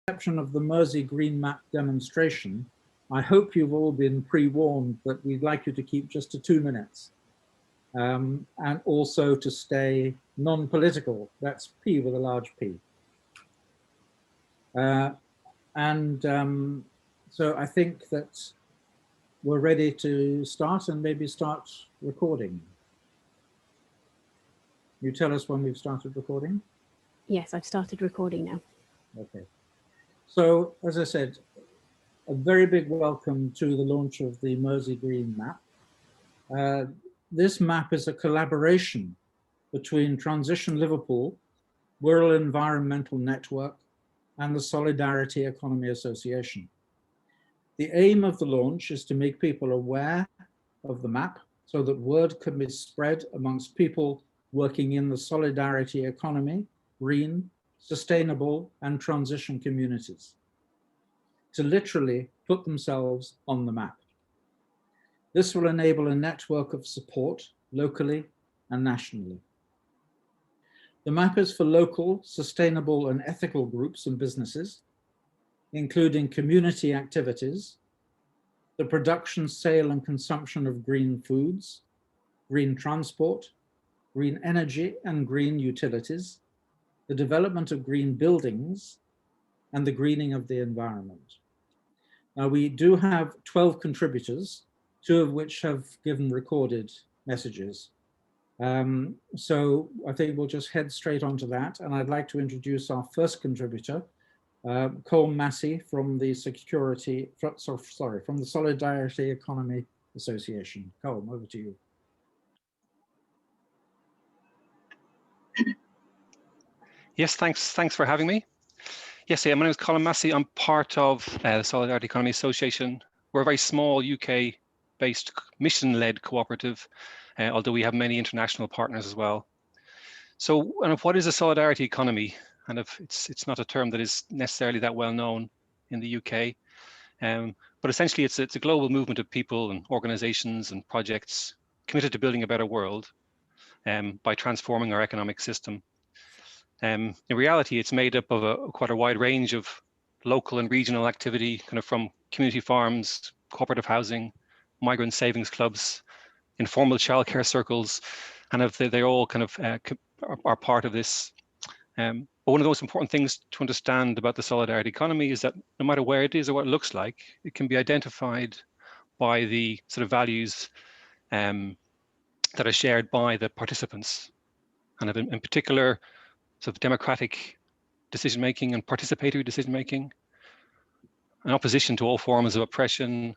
exception of the Mersey Green Map demonstration, I hope you've all been pre-warned that we'd like you to keep just to 2 minutes. And also to stay non-political. That's P with a large P. So I think that we're ready to start and maybe start recording. You tell us when we've started recording? Yes, I've started recording now. Okay. So, as I said, a very big welcome to the launch of the Mersey Green Map. This map is a collaboration between Transition Liverpool, Wirral Environmental Network, and the Solidarity Economy Association. The aim of the launch is to make people aware of the map so that word can be spread amongst people working in the solidarity economy, green, sustainable, and transition communities, to literally put themselves on the map. This will enable a network of support locally and nationally. The map is for local, sustainable, and ethical groups and businesses, including community activities, the production, sale, and consumption of green foods, green transport, green energy and green utilities, the development of green buildings, and the greening of the environment. Now, we do have 12 contributors, 2 of which have given recorded messages. So I think we'll just head straight onto that. And I'd like to introduce our first contributor, Colm Massey from the from the Solidarity Economy Association. Colm, over to you. Yes, thanks for having me. Yes, my name is Colm Massey. I'm part of the Solidarity Economy Association. We're a very small UK-based mission-led cooperative, although we have many international partners as well. So, what is a solidarity economy? And it's not a term that is necessarily that well known in the UK, but essentially it's a global movement of people and organisations and projects committed to building a better world by transforming our economic system. In reality, it's made up of quite a wide range of local and regional activity, kind of from community farms, cooperative housing, migrant savings clubs, informal childcare circles, and they all kind of are part of this. But one of the most important things to understand about the solidarity economy is that no matter where it is or what it looks like, it can be identified by the sort of values that are shared by the participants, and in particular, sort of democratic decision-making and participatory decision-making, an opposition to all forms of oppression,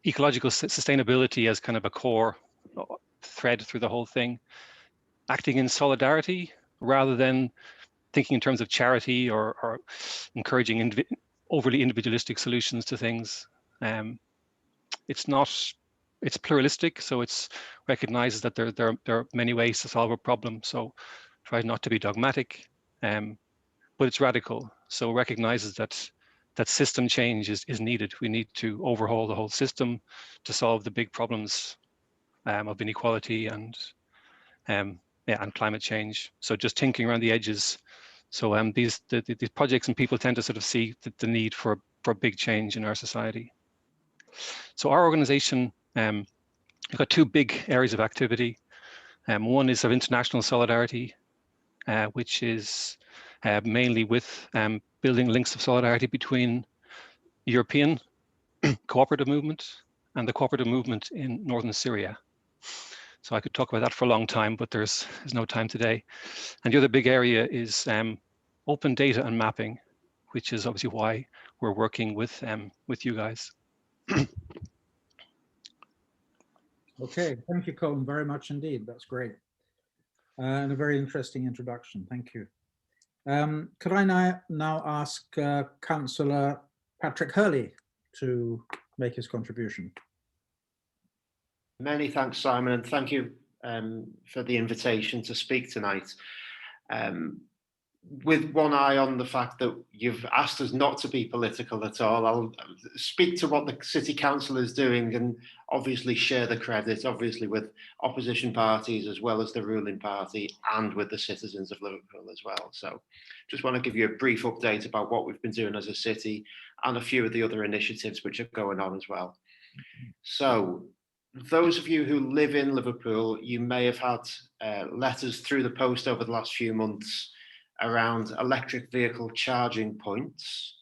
ecological sustainability as kind of a core thread through the whole thing, acting in solidarity rather than thinking in terms of charity or encouraging overly individualistic solutions to things. It's pluralistic, so it recognizes that there are many ways to solve a problem. So tries not to be dogmatic, but it's radical. So recognizes that system change is needed. We need to overhaul the whole system to solve the big problems of inequality and climate change. So just tinkering around the edges. So these projects and people tend to sort of see the need for big change in our society. So our organization, we've got 2 big areas of activity. One is of international solidarity, which is mainly with building links of solidarity between the European cooperative movement and the cooperative movement in northern Syria. So I could talk about that for a long time, but there's no time today. And the other big area is open data and mapping, which is obviously why we're working with you guys. Okay, thank you, Colm, very much indeed. That's great. And a very interesting introduction. Thank you. Could I now ask Councillor Patrick Hurley to make his contribution? Many thanks, Simon, and thank you for the invitation to speak tonight. with one eye on the fact that you've asked us not to be political at all, I'll speak to what the City Council is doing and obviously share the credit, obviously with opposition parties as well as the ruling party and with the citizens of Liverpool as well. So just want to give you a brief update about what we've been doing as a city and a few of the other initiatives which are going on as well. So those of you who live in Liverpool, you may have had letters through the post over the last few months around electric vehicle charging points.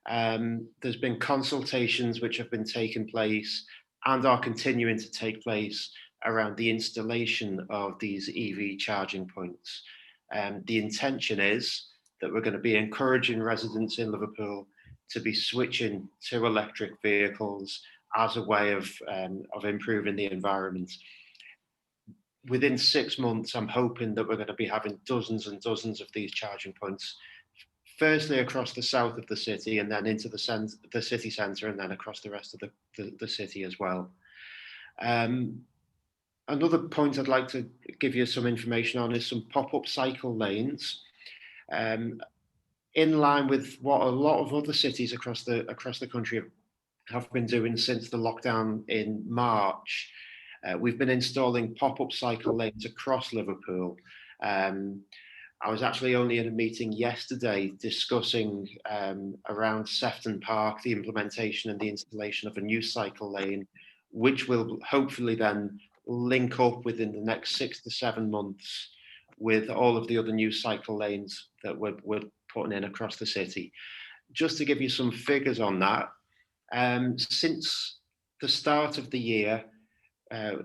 There's been consultations which have been taking place and are continuing to take place around the installation of these EV charging points. The intention is that we're going to be encouraging residents in Liverpool to be switching to electric vehicles as a way of improving the environment. Within 6 months, I'm hoping that we're going to be having dozens and dozens of these charging points, firstly across the south of the city and then into the city centre and then across the rest of the city as well. Another point I'd like to give you some information on is some pop-up cycle lanes. In line with what a lot of other cities across the country have been doing since the lockdown in March. We've been installing pop-up cycle lanes across Liverpool. I was actually only in a meeting yesterday discussing around Sefton Park, the implementation and the installation of a new cycle lane, which will hopefully then link up within the next 6 to 7 months with all of the other new cycle lanes that we're putting in across the city. Just to give you some figures on that, since the start of the year,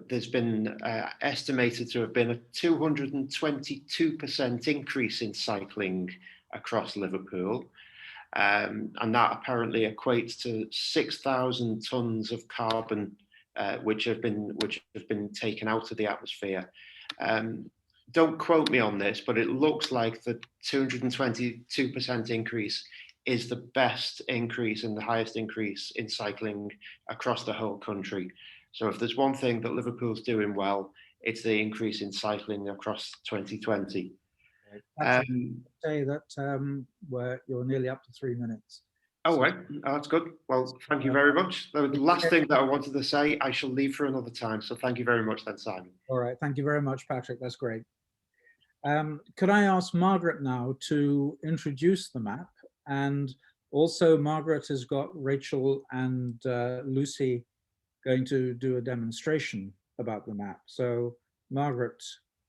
there's been estimated to have been a 222% increase in cycling across Liverpool. And that apparently equates to 6,000 tons of carbon which have been taken out of the atmosphere. Don't quote me on this, but it looks like the 222% increase is the best increase and the highest increase in cycling across the whole country. So if there's one thing that Liverpool's doing well, it's the increase in cycling across 2020. Say that you're nearly up to 3 minutes. Oh, right. Oh, that's good. Well, thank you very much. The last thing that I wanted to say, I shall leave for another time. So thank you very much then, Simon. All right. Thank you very much, Patrick. That's great. Could I ask Margaret now to introduce the map? And also Margaret has got Rachel and Lucy going to do a demonstration about the map. So Margaret,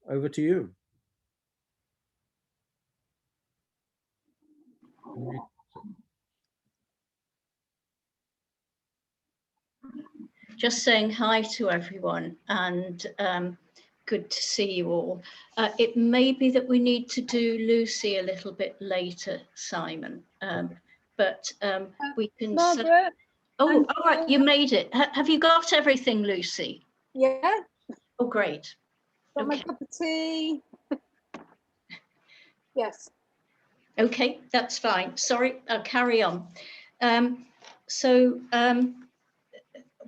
over to you. Just saying hi to everyone and good to see you all. It may be that we need to do Lucy a little bit later, Simon, but we can... Margaret? Oh, all right, you made it. Have you got everything, Lucy? Yeah. Oh, great. Got my Okay. cup of tea. Yes. Okay, that's fine. Sorry, I'll carry on.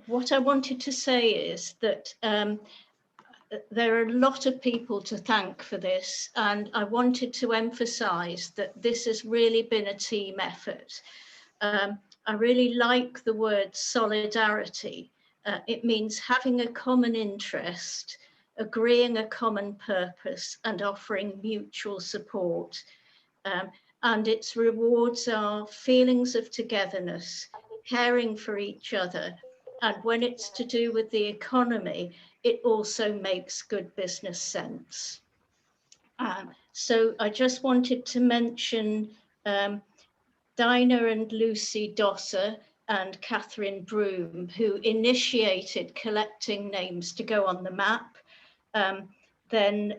What I wanted to say is that there are a lot of people to thank for this, and I wanted to emphasize that this has really been a team effort. I really like the word solidarity. It means having a common interest, agreeing a common purpose, and offering mutual support. And its rewards are feelings of togetherness, caring for each other. And when it's to do with the economy, it also makes good business sense. So I just wanted to mention Dinah and Lucy Dosser and Catherine Broom, who initiated collecting names to go on the map. Then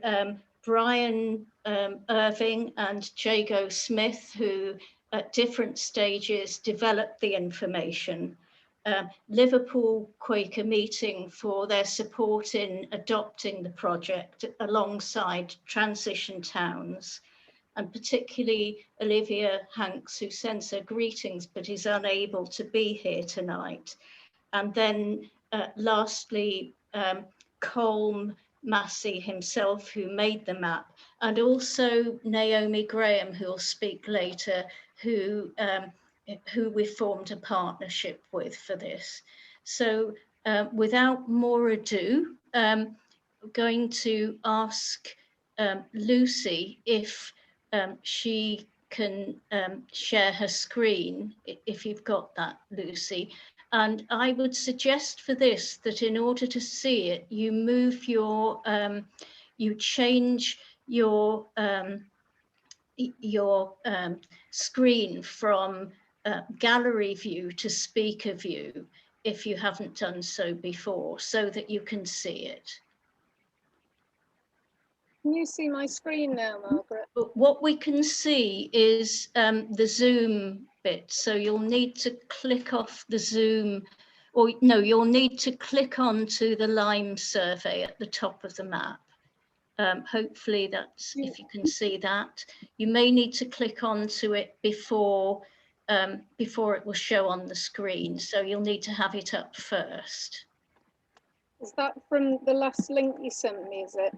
Brian Irving and Jago Smith, who at different stages developed the information. Liverpool Quaker Meeting for their support in adopting the project alongside transition towns, and particularly Olivia Hanks, who sends her greetings but is unable to be here tonight. And then lastly, Colm, Mersey himself, who made the map, and also Naomi Graham, who will speak later, who we formed a partnership with for this. So without more ado, I'm going to ask Lucy if she can share her screen, if you've got that, Lucy. And I would suggest for this that in order to see it, you move your, you change your screen from gallery view to speaker view, if you haven't done so before, so that you can see it. Can you see my screen now, Margaret? But what we can see is the Zoom bit. So you'll need to click off the Zoom, or no, you'll need to click onto the Lime survey at the top of the map. Hopefully that's, if you can see that. You may need to click onto it before it will show on the screen. So you'll need to have it up first. Is that from the last link you sent me, is it?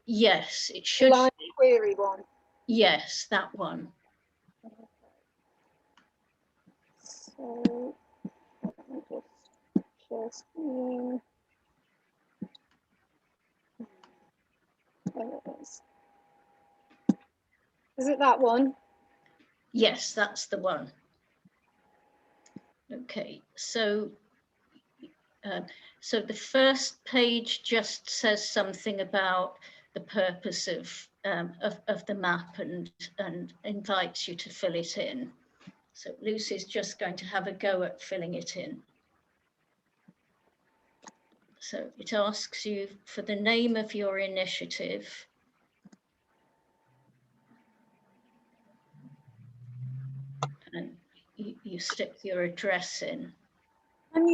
Yes, it should. Line query one. Yes, that one. So let me just share screen. There it is. Is it that one? Yes, that's the one. Okay, so so the first page just says something about the purpose of the map and invites you to fill it in. So Lucy's just going to have a go at filling it in. So it asks you for the name of your initiative. And you stick your address in. Can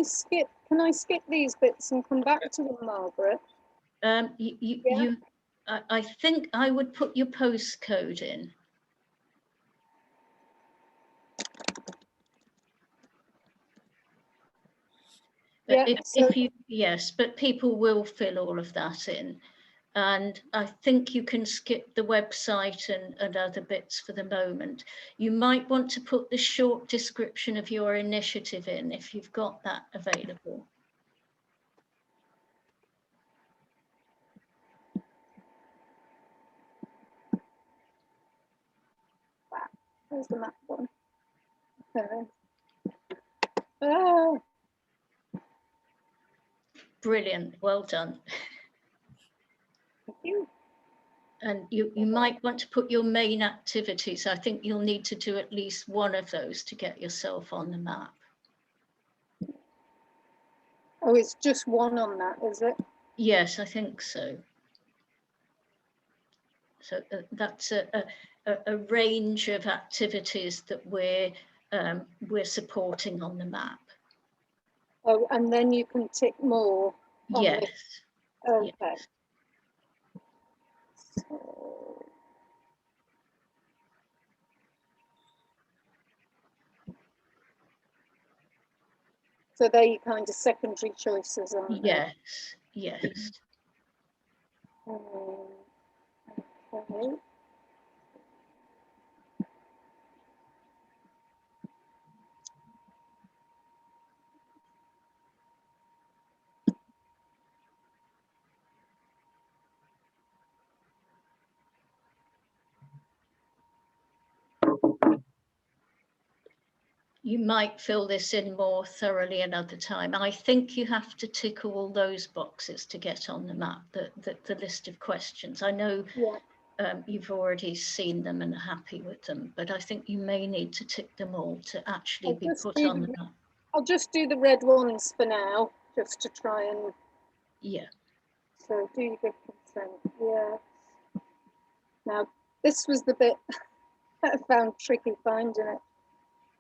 I skip these bits and come back to them, Margaret? I think I would put your postcode in. But Yeah, yes, but people will fill all of that in. And I think you can skip the website and other bits for the moment. You might want to put the short description of your initiative in if you've got that available. Where's the map one? Okay. Oh. Brilliant, well done. Thank you. And you might want to put your main activities. I think you'll need to do at least one of those to get yourself on the map. Oh, it's just one on that, is it? Yes, I think so. So that's a range of activities that we're supporting on the map. Oh, and then you can tick more. Yes. Okay. Yes. So they're your kind of secondary choices, aren't they? Yes, yes. Okay. You might fill this in more thoroughly another time. I think you have to tick all those boxes to get on the map, the list of questions. I know you've already seen them and are happy with them, but I think you may need to tick them all to actually be put on the map. I'll just do the red ones for now, just to try and... Yeah. So do you give consent? Yeah. Now, this was the bit that I found tricky finding it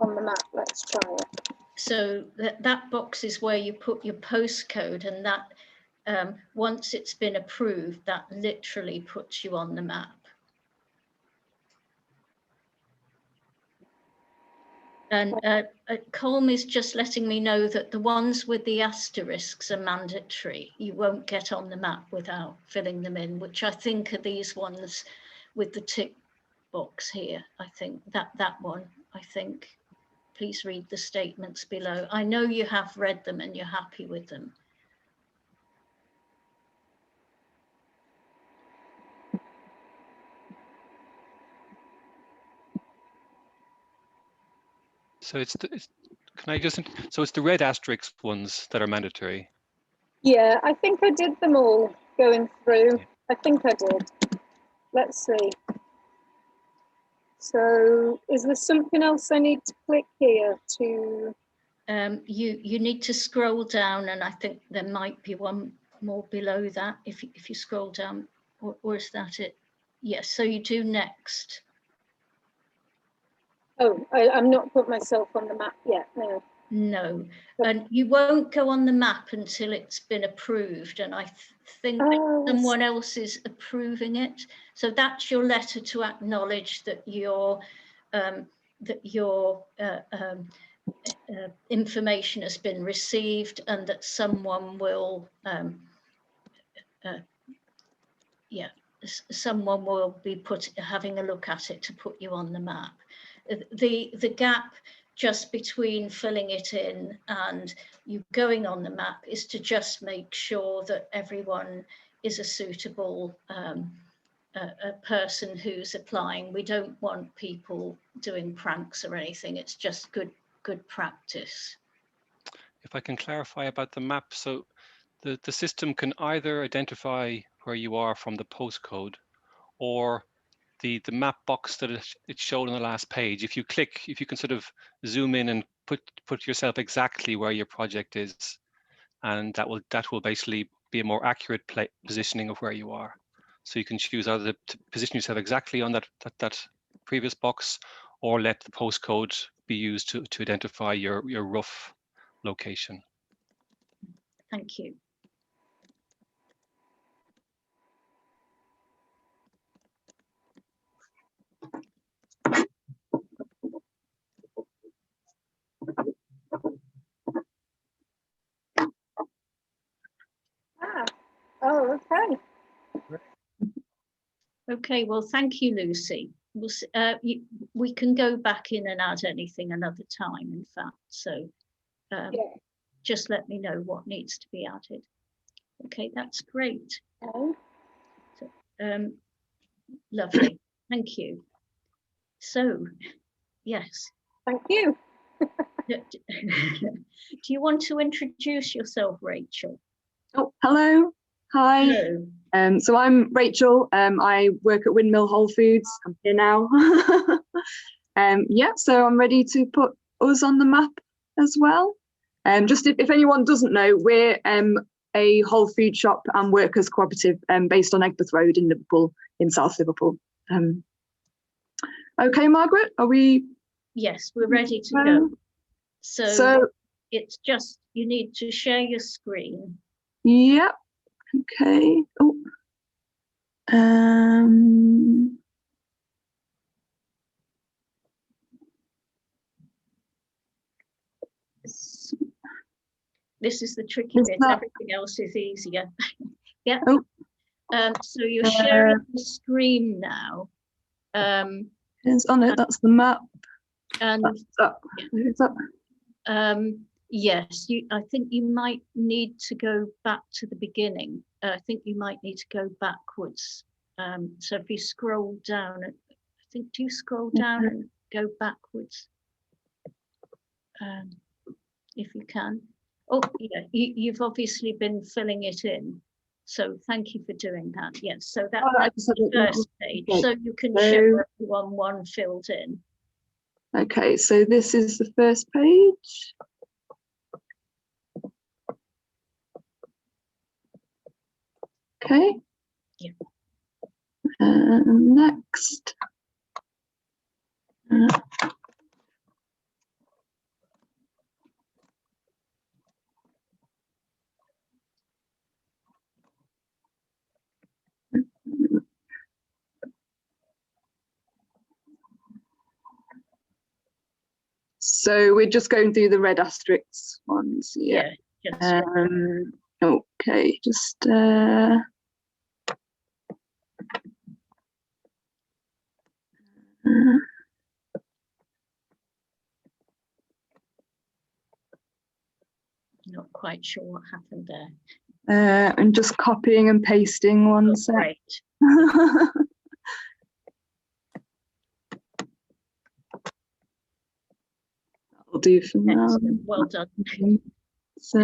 on the map. Let's try it. So that box is where you put your postcode, and that once it's been approved, that literally puts you on the map. And Colm is just letting me know that the ones with the asterisks are mandatory. You won't get on the map without filling them in, which I think are these ones with the tick box here. I think that one, I think. Please read the statements below. I know you have read them and you're happy with them. So so it's the red asterisk ones that are mandatory. Yeah, I think I did them all going through. Yeah. I think I did. Let's see. So is there something else I need to click here to? You need to scroll down, and I think there might be one more below that if you scroll down, or is that it? Yes, so you do next. Oh, I'm not put myself on the map yet, no. No, and you won't go on the map until it's been approved, and I think someone else is approving it. So that's your letter to acknowledge that your information has been received, and that someone will someone will be having a look at it to put you on the map. The gap just between filling it in and you going on the map is to just make sure that everyone is a suitable a person who's applying. We don't want people doing pranks or anything. It's just good practice. If I can clarify about the map, so the system can either identify where you are from the postcode, or the map box that it showed on the last page. If you can sort of zoom in and put yourself exactly where your project is, and that will basically be a more accurate positioning of where you are. So you can choose either to position yourself exactly on that previous box, or let the postcode be used to identify your rough location. Thank you. Oh, okay. Okay, well, thank you, Lucy. We can go back in and add anything another time, in fact. So just let me know what needs to be added. Okay, that's great. Okay. So, lovely, thank you. So, yes. Thank you. Do you want to introduce yourself, Rachel? Oh, hello. Hi. Hello. So I'm Rachel. I work at Windmill Whole Foods. I'm here now. Yeah, so I'm ready to put us on the map as well. Just if anyone doesn't know, we're a whole food shop and workers cooperative based on Egbert Road in Liverpool, in South Liverpool. Okay, Margaret, are we? Yes, we're ready to go. So it's just, you need to share your screen. Yeah. Okay. Oh. This is the tricky bit. Everything else is easier. Yeah. Oh. So you're sharing the screen now. It's on it. That's the map. And yes, I think you might need to go back to the beginning. I think you might need to go backwards. So if you scroll down, I think, do you scroll down and go backwards? If you can. Oh, yeah, you've obviously been filling it in. So thank you for doing that. Yes, so that's the first page. Okay. So you can show everyone one filled in. Okay, so this is the first page. Okay. Yeah. Next. So we're just going through the red asterisks ones. Yeah. Just Okay, just not quite sure what happened there. and just copying and pasting one sec. Great. That'll do for now. Excellent. Well done. So,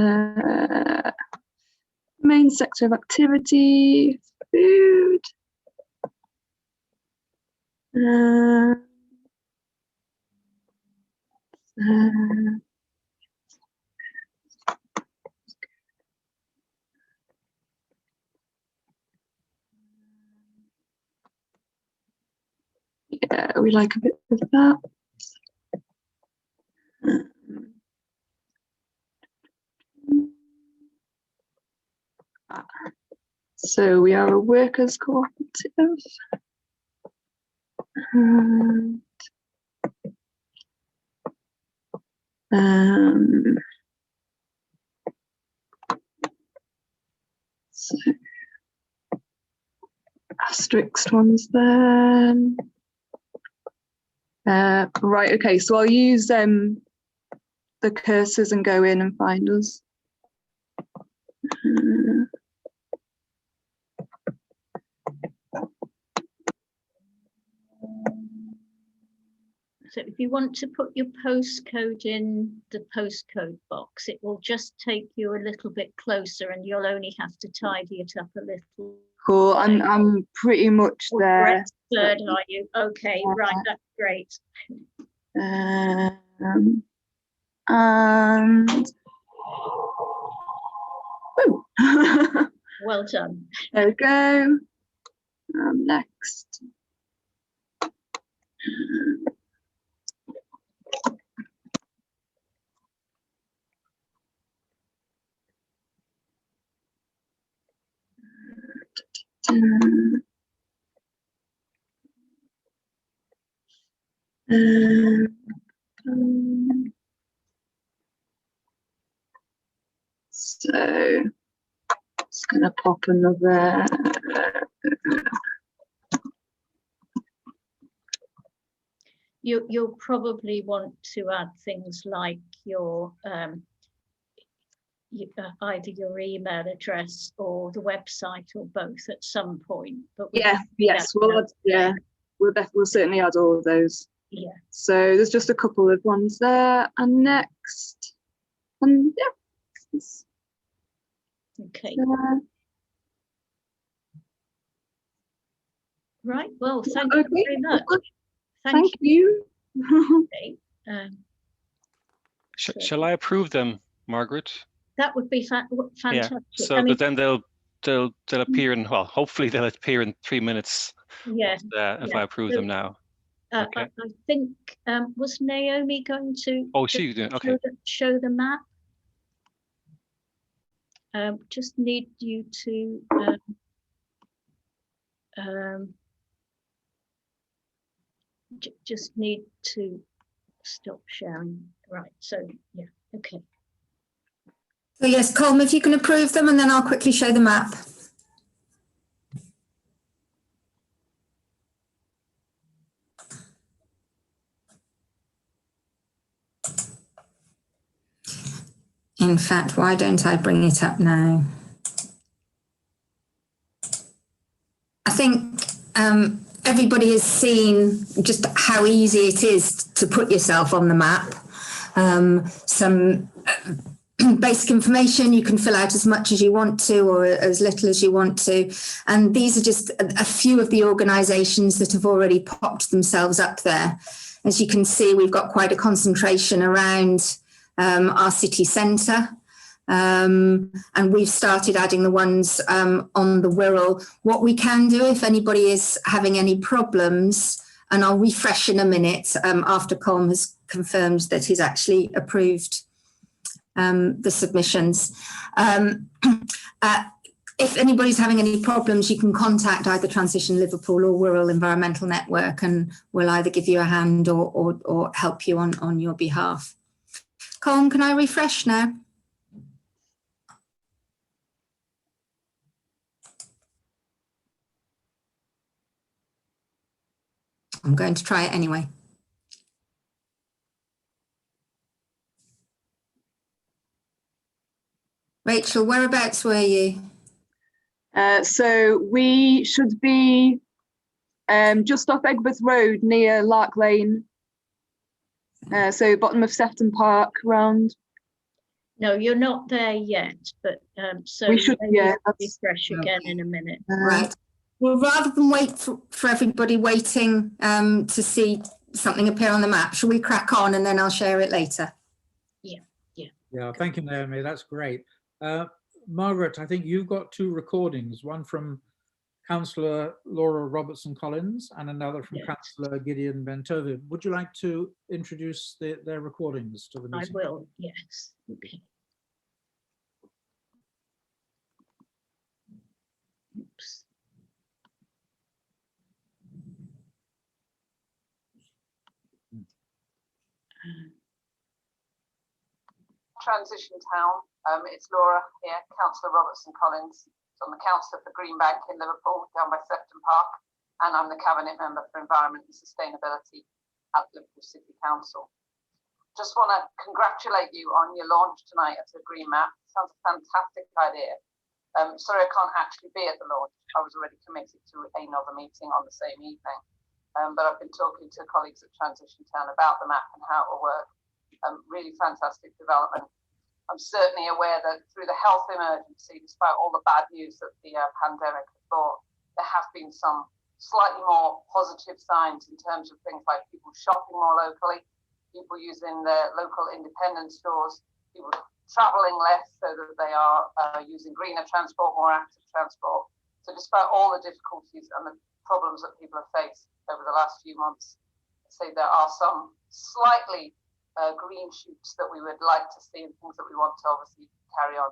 main sector of activity, food. Yeah, we like a bit of that. So we are a workers' cooperative. So asterisk ones there. Right, okay, so I'll use the cursors and go in and find us. So if you want to put your postcode in the postcode box, it will just take you a little bit closer and you'll only have to tidy it up a little. Cool, I'm pretty much there. Third, are you? Okay, right, that's great. And woo. Well done. There we go. Next. So just going to pop another. You'll probably want to add things like your either your email address or the website or both at some point. But Yes, we'll certainly add all of those. Yeah. So there's just a couple of ones there, and next, and yeah. Okay. Right. Well, thank you very much. Thank you. Okay. Shall I approve them, Margaret? That would be fantastic. Yeah. So, but then they'll appear in, well, hopefully they'll appear in 3 minutes. Yeah. If I approve them now. Okay. I think was Naomi going to? Oh, she's doing okay. Show the map. Just need you to. Just need to stop sharing. Right. So yeah. Okay. So yes, Colm, if you can approve them, and then I'll quickly show the map. In fact, why don't I bring it up now? I think everybody has seen just how easy it is to put yourself on the map. Some basic information, you can fill out as much as you want to or as little as you want to. And these are just a few of the organisations that have already popped themselves up there. As you can see, we've got quite a concentration around our city centre. And we've started adding the ones on the Wirral. What we can do if anybody is having any problems, and I'll refresh in a minute after Colm has confirmed that he's actually approved the submissions. if anybody's having any problems, you can contact either Transition Liverpool or Wirral Environmental Network, and we'll either give you a hand or help you on your behalf. Colin, can I refresh now? I'm going to try it anyway. Rachel, whereabouts were you? So we should be just off Egberth Road near Lark Lane. So bottom of Sefton Park round. No, you're not there yet, but so We should, maybe yeah, I'll that's- refresh again in a minute. Right. Well, rather than wait for everybody waiting to see something appear on the map, shall we crack on and then I'll share it later? Yeah, thank you, Naomi. That's great. Margaret, I think you've got two recordings, one from Councillor Laura Robertson-Collins and another from Yes. Councillor Gideon Bentovi. Would you like to introduce their recordings to the I meeting? will, yes. Okay. Oops. Transition Town. It's Laura here, Councillor Robertson Collins. So I'm the councillor for Greenbank in Liverpool, down by Sefton Park, and I'm the cabinet member for Environment and Sustainability at Liverpool City Council. Just want to congratulate you on your launch tonight at the Green Map. Sounds a fantastic idea. Sorry I can't actually be at the launch. I was already committed to another meeting on the same evening. But I've been talking to colleagues at Transition Town about the map and how it will work. Really fantastic development. I'm certainly aware that through the health emergency, despite all the bad news that the pandemic has brought, there have been some slightly more positive signs in terms of things like people shopping more locally, people using their local independent stores, people travelling less so that they are using greener transport, more active transport. So despite all the difficulties and the problems that people have faced over the last few months, I'd say there are some slightly green shoots that we would like to see and things that we want to obviously carry on.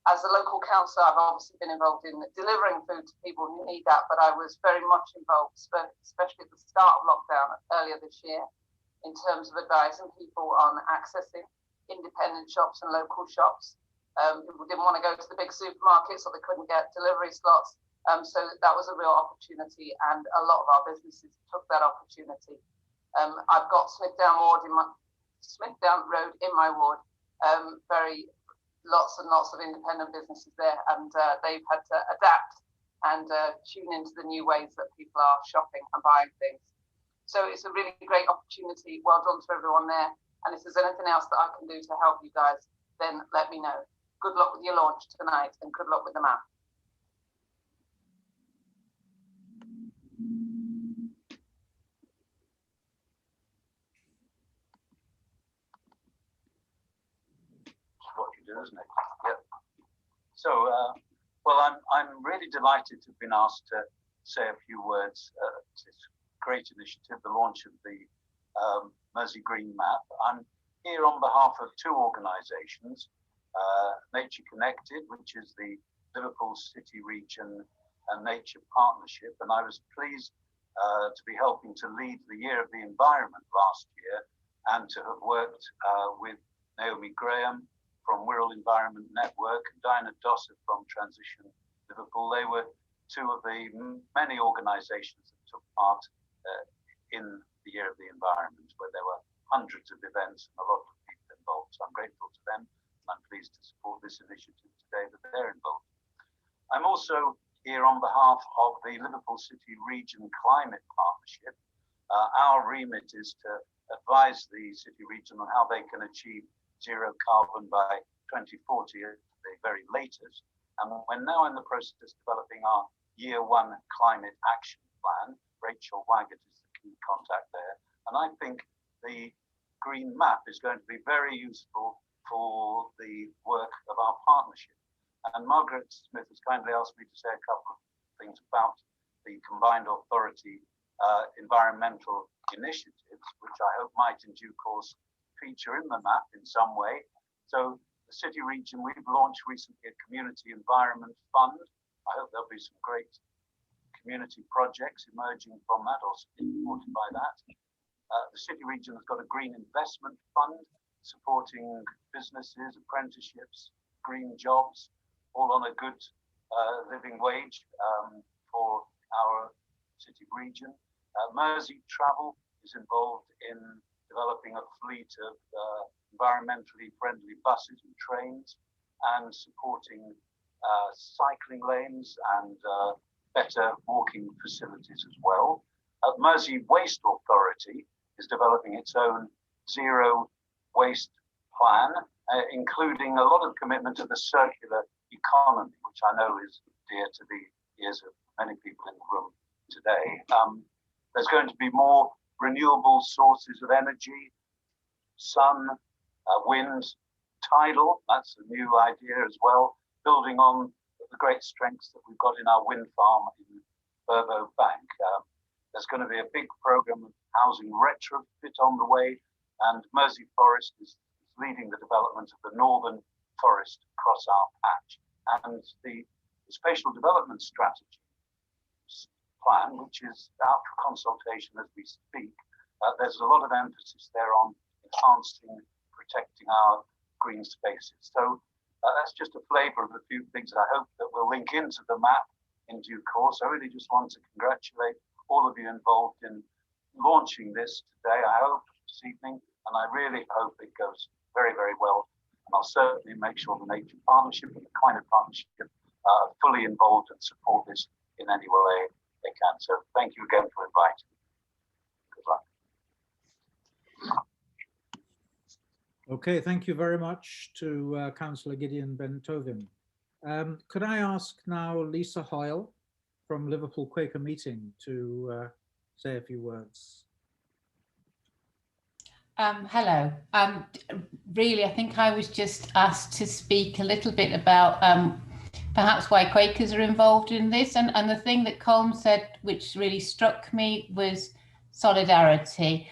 As a local councillor, I've obviously been involved in delivering food to people who need that, but I was very much involved, especially at the start of lockdown earlier this year, in terms of advising people on accessing independent shops and local shops. People didn't want to go to the big supermarkets or they couldn't get delivery slots. So that was a real opportunity, and a lot of our businesses took that opportunity. I've got Smithdown Road in my ward, lots and lots of independent businesses there, and they've had to adapt and tune into the new ways that people are shopping and buying things. So it's a really great opportunity. Well done to everyone there. And if there's anything else that I can do to help you guys, then let me know. Good luck with your launch tonight and good luck with the map. What you do, isn't it? Yep. So, well, I'm really delighted to have been asked to say a few words to this great initiative, the launch of the Mersey Green Map. I'm here on behalf of two organisations, Nature Connected, which is the Liverpool City Region Nature Partnership, and I was pleased to be helping to lead the Year of the Environment last year and to have worked with Naomi Graham from Wirral Environment Network and Diana Dosser from Transition Liverpool. They were two of the many organisations that took part in the Year of the Environment, where there were hundreds of events and a lot of people involved. So I'm grateful to them, and I'm pleased to support this initiative today that they're involved. I'm also here on behalf of the Liverpool City Region Climate Partnership. Our remit is to advise the city region on how they can achieve zero carbon by 2040 at the very latest. And we're now in the process of developing our Year 1 Climate Action Plan. Rachel Waggett is the key contact there. And I think the Green Map is going to be very useful for the work of our partnership. And Margaret Smith has kindly asked me to say a couple of things about the Combined Authority environmental initiatives, which I hope might in due course feature in the map in some way. So the city region, we've launched recently a community environment fund. I hope there'll be some great community projects emerging from that or supported by that. The city region has got a green investment fund supporting businesses, apprenticeships, green jobs, all on a good living wage for our city region. Mersey Travel is involved in developing a fleet of environmentally friendly buses and trains and supporting cycling lanes and better walking facilities as well. Mersey Waste Authority is developing its own zero waste plan, including a lot of commitment to the circular economy, which I know is dear to the ears of many people in the room today. There's going to be more renewable sources of energy, sun, wind, tidal, that's a new idea as well, building on the great strengths that we've got in our wind farm in Burbo Bank. There's going to be a big program of housing retrofit on the way, and Mersey Forest is leading the development of the northern forest across our patch. And the spatial development strategy plan, which is out for consultation as we speak, there's a lot of emphasis there on enhancing, protecting our green spaces. So that's just a flavour of a few things I hope that will link into the map in due course. I really just want to congratulate all of you involved in launching this today, I hope, this evening, and I really hope it goes very, very well. And I'll certainly make sure the Nature Partnership and the Climate Partnership are fully involved and support this in any way they can. So thank you again for inviting me. Good luck. Okay, thank you very much to Councillor Gideon Bentovim. Could I ask now Lisa Hoyle from Liverpool Quaker Meeting to say a few words? Hello. Really, I think I was just asked to speak a little bit about perhaps why Quakers are involved in this. And the thing that Colm said, which really struck me, was solidarity.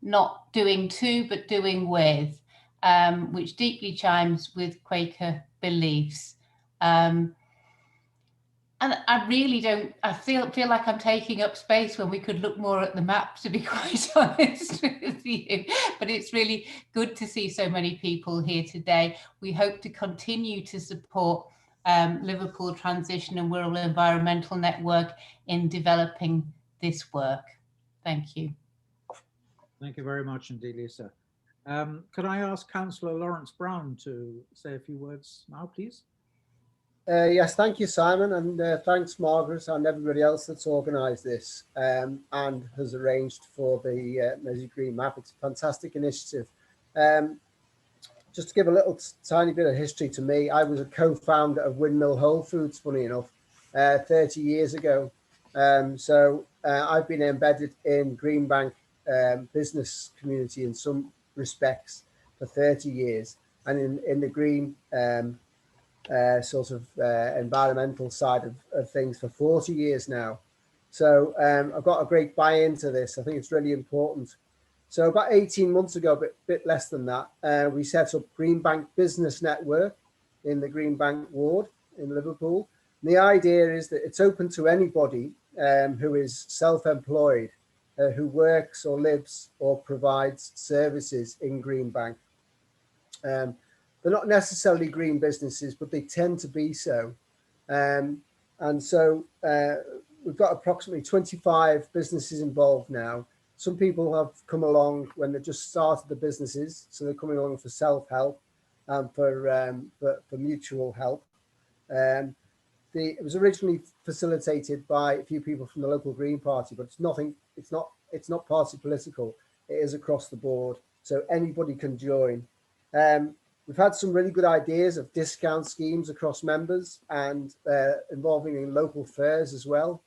Not doing to, but doing with, which deeply chimes with Quaker beliefs. And I really don't, I feel like I'm taking up space when we could look more at the map, to be quite honest with you. But it's really good to see so many people here today. We hope to continue to support Liverpool Transition and Rural Environmental Network in developing this work. Thank you. Thank you very much indeed, Lisa. Could I ask Councillor Lawrence Brown to say a few words now, please? Yes, thank you, Simon, and thanks, Margaret, and everybody else that's organised this and has arranged for the Mersey Green Map. It's a fantastic initiative. Just to give a little tiny bit of history to me, I was a co-founder of Windmill Whole Foods, funny enough, 30 years ago. So I've been embedded in Greenbank business community in some respects for 30 years, and in the green sort of environmental side of things for 40 years now. So I've got a great buy-in to this. I think it's really important. So about 18 months ago, a bit less than that, we set up Greenbank Business Network in the Greenbank ward in Liverpool. And the idea is that it's open to anybody who is self-employed, who works or lives or provides services in Greenbank. They're not necessarily green businesses, but they tend to be so. And so we've got approximately 25 businesses involved now. Some people have come along when they just started the businesses, so they're coming along for self-help and for mutual help. It was originally facilitated by a few people from the local Green Party, but it's not party political. It is across the board, so anybody can join. We've had some really good ideas of discount schemes across members and involving in local fairs as well.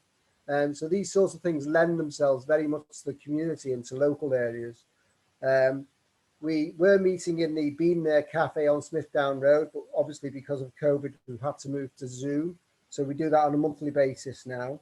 So these sorts of things lend themselves very much to the community and to local areas. We were meeting in the Bean There Cafe on Smithdown Road, but obviously because of COVID, we've had to move to Zoom. So we do that on a monthly basis now.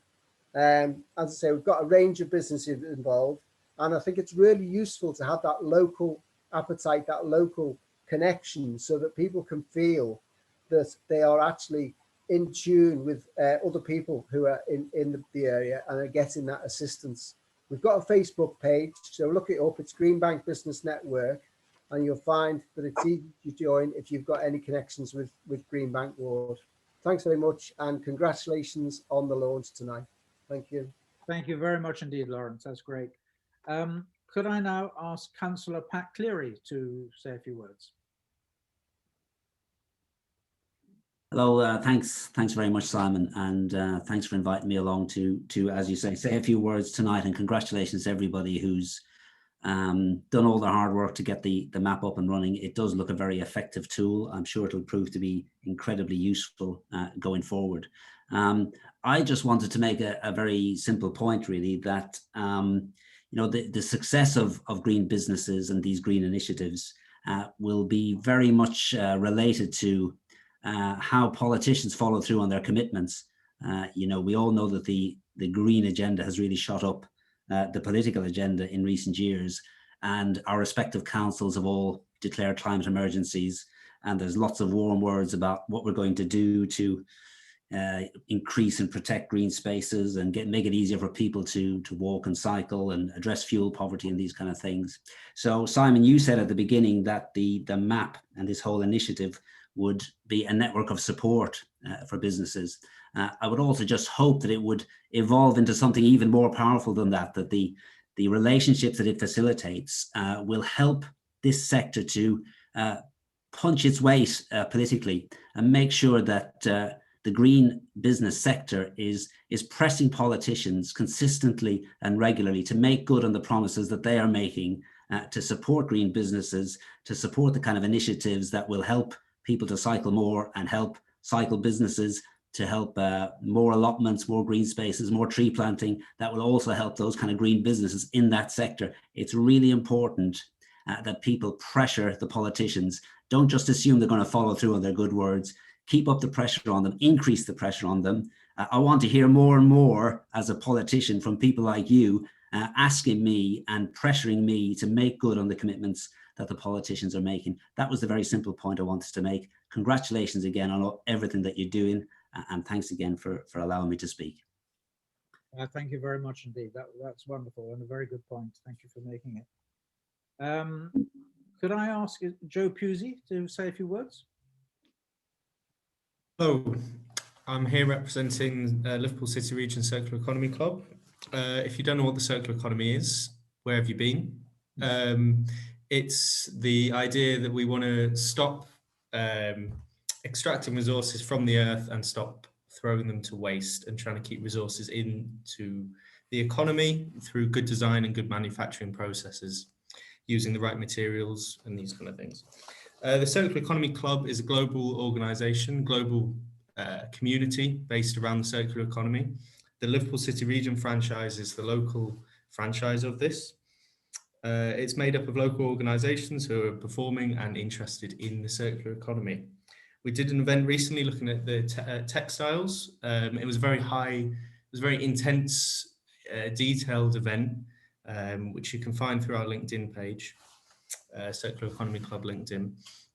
As I say, we've got a range of businesses involved, and I think it's really useful to have that local appetite, that local connection so that people can feel that they are actually in tune with other people who are in the area and are getting that assistance. We've got a Facebook page, so look it up. It's Greenbank Business Network, and you'll find that it's easy to join if you've got any connections with Greenbank Ward. Thanks very much, and congratulations on the launch tonight. Thank you. Thank you very much indeed, Lawrence. That's great. Could I now ask Councillor Pat Cleary to say a few words? Hello, thanks very much, Simon, and thanks for inviting me along to, as you say a few words tonight, and congratulations to everybody who's done all the hard work to get the map up and running. It does look a very effective tool. I'm sure it'll prove to be incredibly useful going forward. I just wanted to make a very simple point, really, that you know, the success of green businesses and these green initiatives will be very much related to how politicians follow through on their commitments. You know, we all know that the green agenda has really shot up the political agenda in recent years, and our respective councils have all declared climate emergencies, and there's lots of warm words about what we're going to do to increase and protect green spaces and make it easier for people to walk and cycle and address fuel poverty and these kind of things. So Simon, you said at the beginning that the map and this whole initiative would be a network of support for businesses. I would also just hope that it would evolve into something even more powerful than that, that the relationships that it facilitates will help this sector to punch its weight politically and make sure that the green business sector is pressing politicians consistently and regularly to make good on the promises that they are making to support green businesses, to support the kind of initiatives that will help people to cycle more and help cycle businesses, to help more allotments, more green spaces, more tree planting, that will also help those kind of green businesses in that sector. It's really important that people pressure the politicians. Don't just assume they're going to follow through on their good words. Keep up the pressure on them, increase the pressure on them. I want to hear more and more as a politician from people like you asking me and pressuring me to make good on the commitments that the politicians are making. That was the very simple point I wanted to make. Congratulations again on everything that you're doing, and thanks again for allowing me to speak. Thank you very much indeed. That's wonderful and a very good point. Thank you for making it. Could I ask Joe Pusey to say a few words? Hello, I'm here representing Liverpool City Region Circular Economy Club. If you don't know what the circular economy is, where have you been? It's the idea that we want to stop extracting resources from the earth and stop throwing them to waste, and trying to keep resources into the economy through good design and good manufacturing processes, using the right materials and these kind of things. The Circular Economy Club is a global organisation, global community based around the circular economy. The Liverpool City Region franchise is the local franchise of this. It's made up of local organisations who are performing and interested in the circular economy. We did an event recently looking at the textiles. It was very intense, detailed event, which you can find through our LinkedIn page. Circular Economy Club LinkedIn.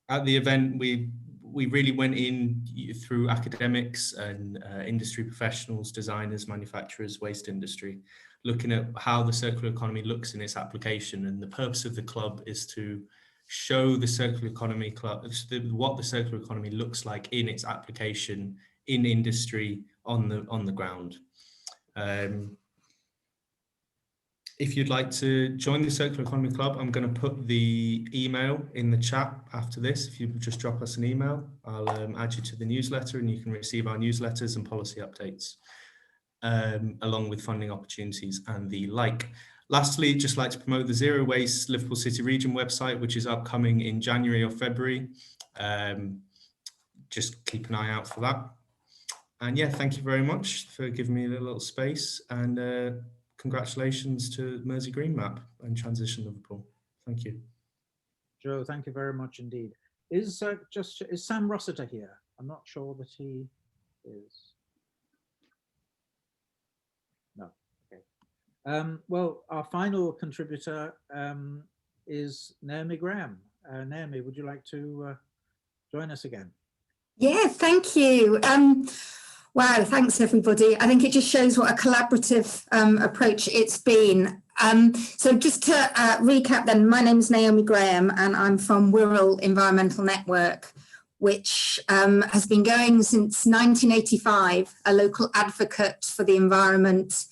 At the event, we really went in through academics and industry professionals, designers, manufacturers, waste industry, looking at how the circular economy looks in its application. And the purpose of the club is to show the circular economy club what the circular economy looks like in its application in industry on the ground. If you'd like to join the Circular Economy Club, I'm going to put the email in the chat after this. If you just drop us an email, I'll add you to the newsletter, and you can receive our newsletters and policy updates, along with funding opportunities and the like. Lastly, just like to promote the Zero Waste Liverpool City Region website, which is upcoming in January or February. Just keep an eye out for that. And yeah, thank you very much for giving me a little space, and congratulations to Mersey Green Map and Transition Liverpool. Thank you. Joe, thank you very much indeed. Is Sam Rossiter here? I'm not sure that he is. No, okay. Well, our final contributor is Naomi Graham. Naomi, would you like to join us again? Yeah, thank you. Wow, thanks everybody. I think it just shows what a collaborative approach it's been. So just to recap then, my name's Naomi Graham and I'm from Wirral Environmental Network, which has been going since 1985, a local advocate for the environment.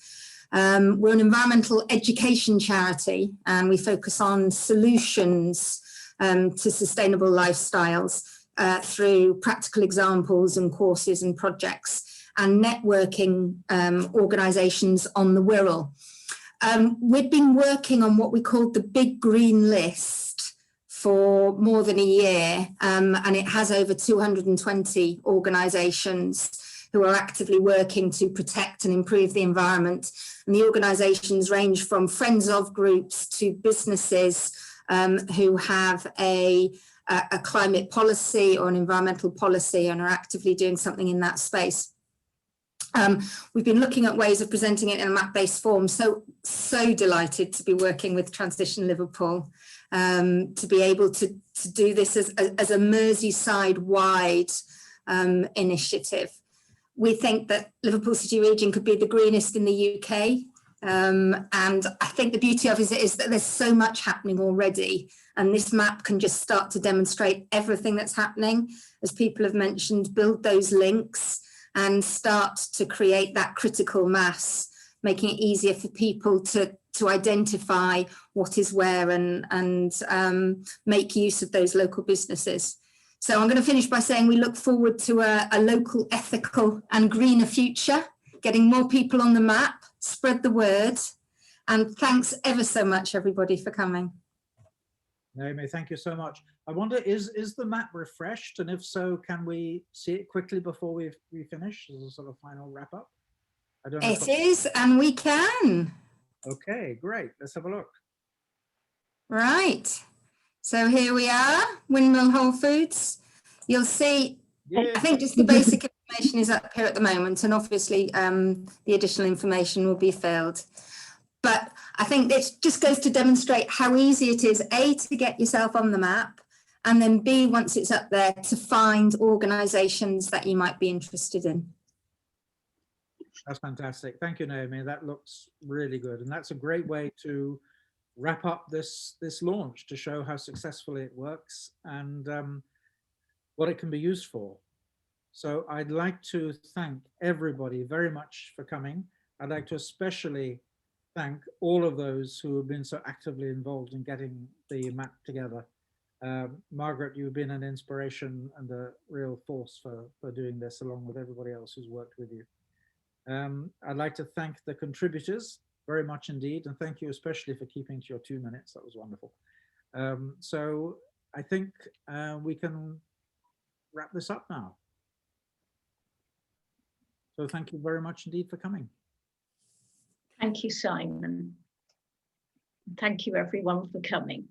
We're an environmental education charity and we focus on solutions to sustainable lifestyles through practical examples and courses and projects and networking organisations on the Wirral. We've been working on what we called the Big Green List for more than a year, and it has over 220 organisations who are actively working to protect and improve the environment. And the organisations range from friends of groups to businesses who have a climate policy or an environmental policy and are actively doing something in that space. We've been looking at ways of presenting it in a map-based form. So delighted to be working with Transition Liverpool, to be able to do this as a Merseyside-wide initiative. We think that Liverpool City Region could be the greenest in the UK. And I think the beauty of it is that there's so much happening already. And this map can just start to demonstrate everything that's happening. As people have mentioned, build those links and start to create that critical mass, making it easier for people to identify what is where and make use of those local businesses. So I'm going to finish by saying we look forward to a local, ethical and greener future, getting more people on the map, spread the word, and thanks ever so much, everybody, for coming. Naomi, thank you so much. I wonder, is the map refreshed? And if so, can we see it quickly before we finish as a sort of final wrap up? I don't know. It is, and we can. Okay, great. Let's have a look. Right. So here we are, Windmill Whole Foods. You'll see, yeah. I think just the basic information is up here at the moment, and obviously the additional information will be filled. But I think it just goes to demonstrate how easy it is, A, to get yourself on the map, and then B, once it's up there, to find organisations that you might be interested in. That's fantastic. Thank you, Naomi. That looks really good. And that's a great way to wrap up this launch, to show how successfully it works and what it can be used for. So I'd like to thank everybody very much for coming. I'd like to especially thank all of those who have been so actively involved in getting the map together. Margaret, you've been an inspiration and a real force for doing this, along with everybody else who's worked with you. I'd like to thank the contributors very much indeed, and thank you especially for keeping to your 2 minutes. That was wonderful. So I think we can wrap this up now. So thank you very much indeed for coming. Thank you, Simon. Thank you, everyone, for coming.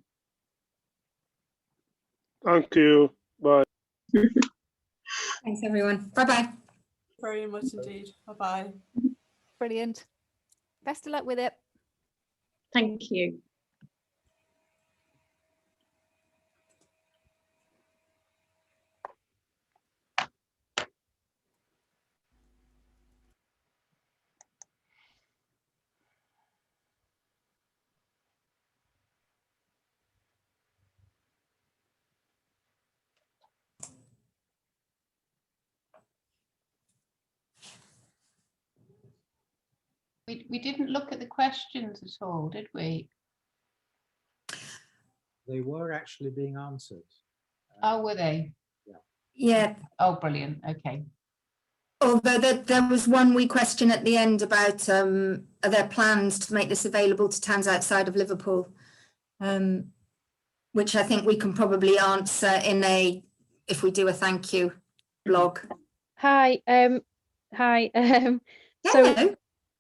Thank you. Bye. Thanks, everyone. Bye-bye. Very much indeed. Bye-bye. Brilliant. Best of luck with it. Thank you. We didn't look at the questions at all, did we? They were actually being answered. Oh, were they? Yeah. Oh, brilliant. Okay. Although there was one wee question at the end about are there plans to make this available to towns outside of Liverpool, which I think we can probably answer if we do a thank you blog. Hi. Hi.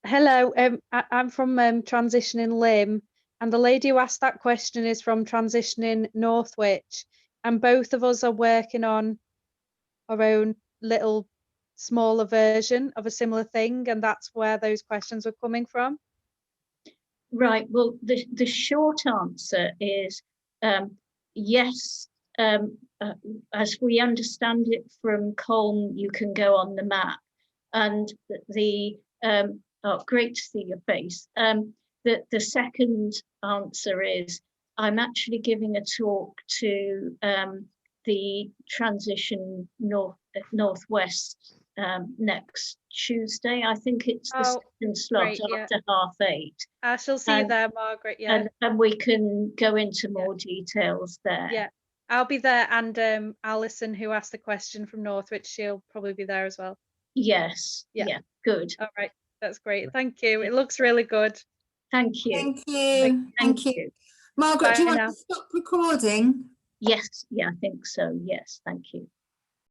Hello. I'm from Transitioning Lim, and the lady who asked that question is from Transitioning Northwich, and both of us are working on our own little smaller version of a similar thing, and that's where those questions were coming from. Right. Well, the short answer is yes, as we understand it from Colm, you can go on the map, and the oh, great to see your face. The second answer is I'm actually giving a talk to the Transition Northwest next Tuesday. I think it's the second slot great, yeah. after 8:30. I shall see you there, Margaret. Yeah. And we can go into more details there. Yeah, I'll be there, and Alison, who asked the question from Northwich, she'll probably be there as well. Yes. Yeah. Good. All right. That's great. Thank you. It looks really good. Thank you. Thank you. Thank you. Margaret, Bye do you want now. to stop recording? Yes. Yeah, I think so. Yes. Thank you.